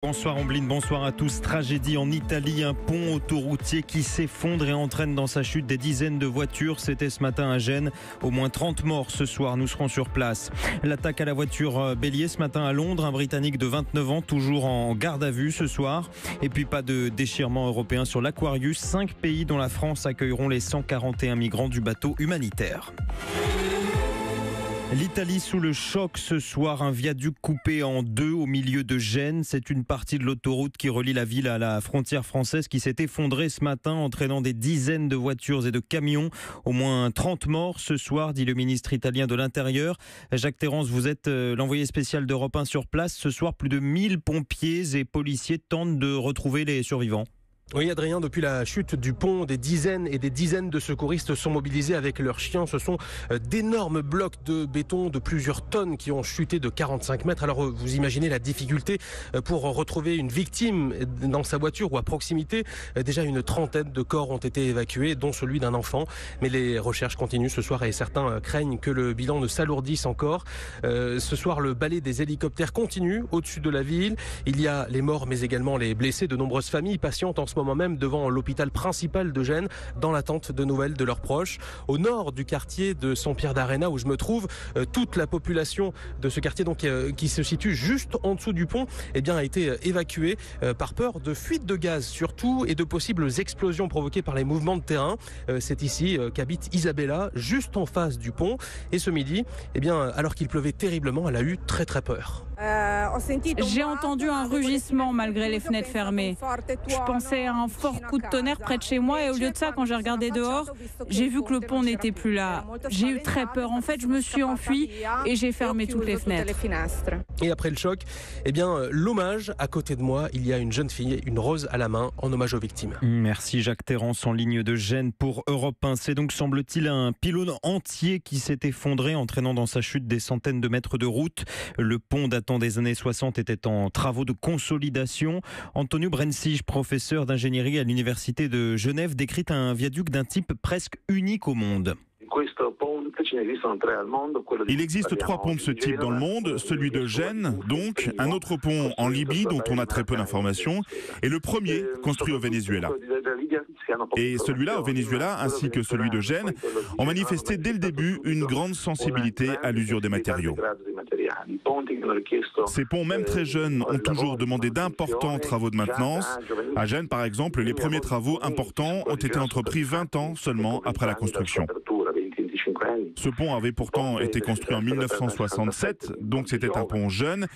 Bonsoir Ambline, bonsoir à tous. Tragédie en Italie, un pont autoroutier qui s'effondre et entraîne dans sa chute des dizaines de voitures. C'était ce matin à Gênes. Au moins 30 morts ce soir, nous serons sur place. L'attaque à la voiture bélier ce matin à Londres, un Britannique de 29 ans toujours en garde à vue ce soir. Et puis pas de déchirement européen sur l'Aquarius. 5 pays dont la France accueilleront les 141 migrants du bateau humanitaire. L'Italie sous le choc ce soir, un viaduc coupé en deux au milieu de Gênes. C'est une partie de l'autoroute qui relie la ville à la frontière française qui s'est effondrée ce matin, entraînant des dizaines de voitures et de camions. Au moins 30 morts ce soir, dit le ministre italien de l'Intérieur. Jacques Terrance, vous êtes l'envoyé spécial d'Europe 1 sur place. Ce soir, plus de 1000 pompiers et policiers tentent de retrouver les survivants. Oui Adrien, depuis la chute du pont, des dizaines et des dizaines de secouristes sont mobilisés avec leurs chiens. Ce sont d'énormes blocs de béton de plusieurs tonnes qui ont chuté de 45 mètres. Alors vous imaginez la difficulté pour retrouver une victime dans sa voiture ou à proximité. Déjà une trentaine de corps ont été évacués, dont celui d'un enfant. Mais les recherches continuent ce soir et certains craignent que le bilan ne s'alourdisse encore. Ce soir, le balai des hélicoptères continue au-dessus de la ville. Il y a les morts mais également les blessés. De nombreuses familles patientent en ce moment même devant l'hôpital principal de Gênes dans l'attente de nouvelles de leurs proches. Au nord du quartier de Sampierre d'Arena où je me trouve, toute la population de ce quartier donc qui se situe juste en dessous du pont a été évacuée par peur de fuite de gaz surtout et de possibles explosions provoquées par les mouvements de terrain. C'est ici qu'habite Isabella, juste en face du pont. Et ce midi, alors qu'il pleuvait terriblement, elle a eu très peur. J'ai entendu un rugissement malgré les fenêtres fermées. Je pensais à un fort coup de tonnerre près de chez moi et au lieu de ça, quand j'ai regardé dehors, j'ai vu que le pont n'était plus là. J'ai eu très peur. En fait, je me suis enfuie et j'ai fermé toutes les fenêtres. Et après le choc, l'hommage, à côté de moi, il y a une jeune fille, une rose à la main, en hommage aux victimes. Merci Jacques Terrance en ligne de Gênes pour Europe 1. C'est donc, semble-t-il, un pylône entier qui s'est effondré, entraînant dans sa chute des centaines de mètres de route. Le pont datant des années 60 était en travaux de consolidation. Antonio Brensich, professeur d'ingénierie à l'université de Genève, décrit un viaduc d'un type presque unique au monde. Il existe 3 ponts de ce type dans le monde, celui de Gênes, donc, un autre pont en Libye dont on a très peu d'informations, et le premier construit au Venezuela. Et celui-là au Venezuela, ainsi que celui de Gênes, ont manifesté dès le début une grande sensibilité à l'usure des matériaux. Ces ponts, même très jeunes, ont toujours demandé d'importants travaux de maintenance. À Gênes, par exemple, les premiers travaux importants ont été entrepris 20 ans seulement après la construction. Ce pont avait pourtant été construit en 1967, donc c'était un pont jeune,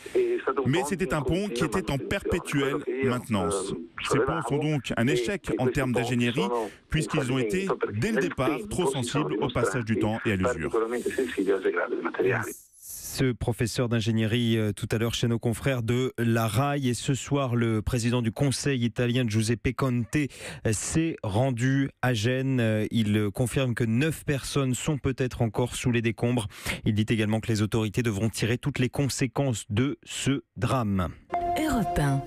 mais c'était un pont qui était en perpétuelle maintenance. Ces ponts sont donc un échec en termes d'ingénierie, puisqu'ils ont été, dès le départ, trop sensibles au passage du temps et à l'usure. Ce professeur d'ingénierie tout à l'heure chez nos confrères de la RAI. Et ce soir, le président du Conseil italien, Giuseppe Conte, s'est rendu à Gênes. Il confirme que 9 personnes sont peut-être encore sous les décombres. Il dit également que les autorités devront tirer toutes les conséquences de ce drame. Europe 1.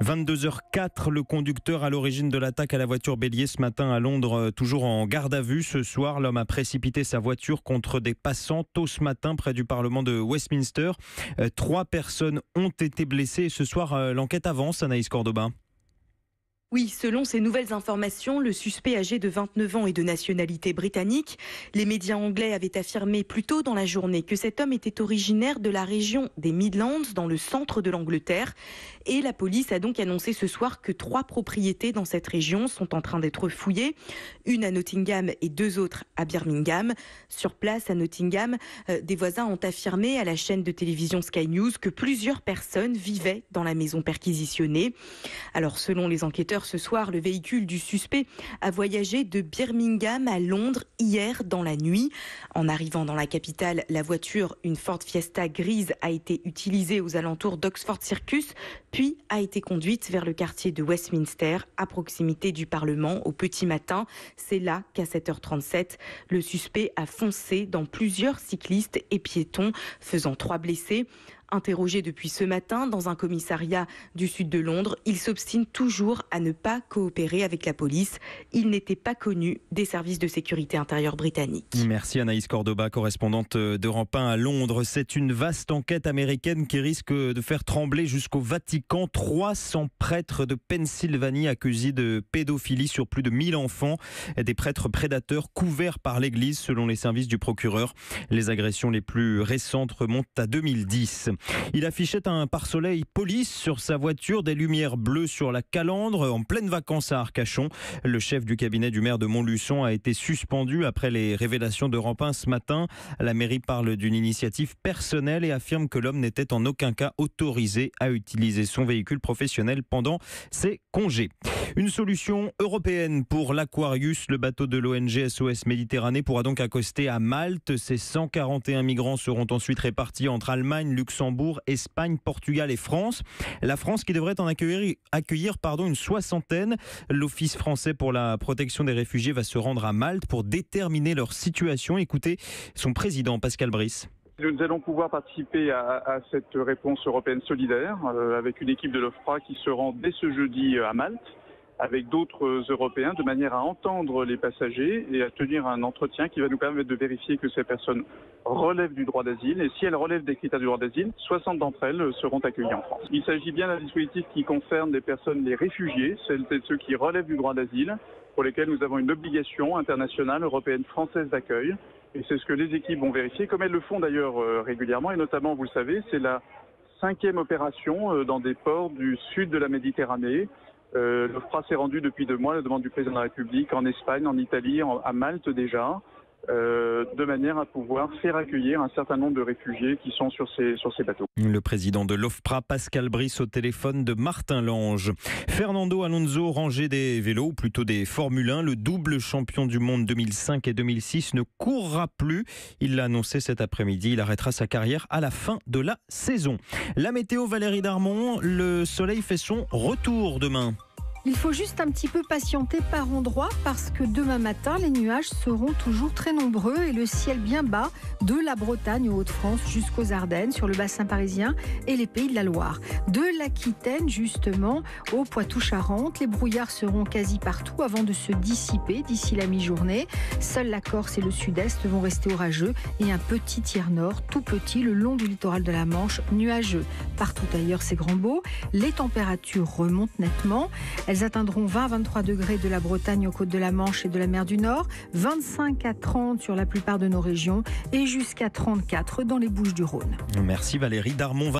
22h04, le conducteur à l'origine de l'attaque à la voiture bélier ce matin à Londres, toujours en garde à vue. Ce soir, l'homme a précipité sa voiture contre des passants tôt ce matin près du Parlement de Westminster. 3 personnes ont été blessées. Ce soir, l'enquête avance, Anaïs Cordoba. Oui, selon ces nouvelles informations, le suspect âgé de 29 ans et de nationalité britannique, les médias anglais avaient affirmé plus tôt dans la journée que cet homme était originaire de la région des Midlands, dans le centre de l'Angleterre. Et la police a donc annoncé ce soir que 3 propriétés dans cette région sont en train d'être fouillées. Une à Nottingham et 2 autres à Birmingham. Sur place, à Nottingham, des voisins ont affirmé à la chaîne de télévision Sky News que plusieurs personnes vivaient dans la maison perquisitionnée. Alors, selon les enquêteurs, ce soir, le véhicule du suspect a voyagé de Birmingham à Londres hier dans la nuit. En arrivant dans la capitale, la voiture, une Ford Fiesta grise, a été utilisée aux alentours d'Oxford Circus, puis a été conduite vers le quartier de Westminster, à proximité du Parlement, au petit matin. C'est là qu'à 7h37, le suspect a foncé dans plusieurs cyclistes et piétons, faisant 3 blessés. Interrogé depuis ce matin dans un commissariat du sud de Londres, il s'obstine toujours à ne pas coopérer avec la police. Il n'était pas connu des services de sécurité intérieure britanniques. Merci Anaïs Cordoba, correspondante d'Europe 1 à Londres. C'est une vaste enquête américaine qui risque de faire trembler jusqu'au Vatican. 300 prêtres de Pennsylvanie accusés de pédophilie sur plus de 1000 enfants. Des prêtres prédateurs couverts par l'Église selon les services du procureur. Les agressions les plus récentes remontent à 2010. Il affichait un pare-soleil police sur sa voiture, des lumières bleues sur la calandre en pleines vacances à Arcachon. Le chef du cabinet du maire de Montluçon a été suspendu après les révélations d'Europe 1 ce matin. La mairie parle d'une initiative personnelle et affirme que l'homme n'était en aucun cas autorisé à utiliser son véhicule professionnel pendant ses congés. Une solution européenne pour l'Aquarius. Le bateau de l'ONG SOS Méditerranée pourra donc accoster à Malte. Ces 141 migrants seront ensuite répartis entre Allemagne, Luxembourg, Espagne, Portugal et France. La France qui devrait en accueillir une soixantaine. L'Office français pour la protection des réfugiés va se rendre à Malte pour déterminer leur situation. Écoutez son président Pascal Brice. Nous allons pouvoir participer à cette réponse européenne solidaire avec une équipe de l'OFPRA qui se rend dès ce jeudi à Malte avec d'autres Européens de manière à entendre les passagers et à tenir un entretien qui va nous permettre de vérifier que ces personnes relèvent du droit d'asile. Et si elles relèvent des critères du droit d'asile, 60 d'entre elles seront accueillies en France. Il s'agit bien d'un dispositif qui concerne les personnes, les réfugiés, celles et ceux qui relèvent du droit d'asile, pour lesquels nous avons une obligation internationale, européenne, française d'accueil. Et c'est ce que les équipes vont vérifier, comme elles le font d'ailleurs régulièrement. Et notamment, vous le savez, c'est la 5e opération dans des ports du sud de la Méditerranée. L'OFPRA s'est rendu depuis 2 mois à la demande du président de la République en Espagne, en Italie, à Malte déjà, de manière à pouvoir faire accueillir un certain nombre de réfugiés qui sont sur ces bateaux. Le président de l'OFPRA, Pascal Brice, au téléphone de Martin Lange. Fernando Alonso rangeait des vélos, ou plutôt des Formule 1. Le double champion du monde 2005 et 2006 ne courra plus. Il l'a annoncé cet après-midi. Il arrêtera sa carrière à la fin de la saison. La météo, Valérie Darmon, le soleil fait son retour demain. Il faut juste un petit peu patienter par endroits parce que demain matin, les nuages seront toujours très nombreux et le ciel bien bas de la Bretagne aux Hauts-de-France jusqu'aux Ardennes, sur le bassin parisien et les Pays de la Loire. De l'Aquitaine, justement, au Poitou-Charentes, les brouillards seront quasi partout avant de se dissiper d'ici la mi-journée. Seule la Corse et le sud-est vont rester orageux et un petit tiers nord, tout petit, le long du littoral de la Manche, nuageux. Partout ailleurs, c'est grand beau. Les températures remontent nettement. Elles atteindront 20 à 23 degrés de la Bretagne aux côtes de la Manche et de la mer du Nord, 25 à 30 sur la plupart de nos régions et jusqu'à 34 dans les Bouches-du-Rhône. Merci Valérie Darmon.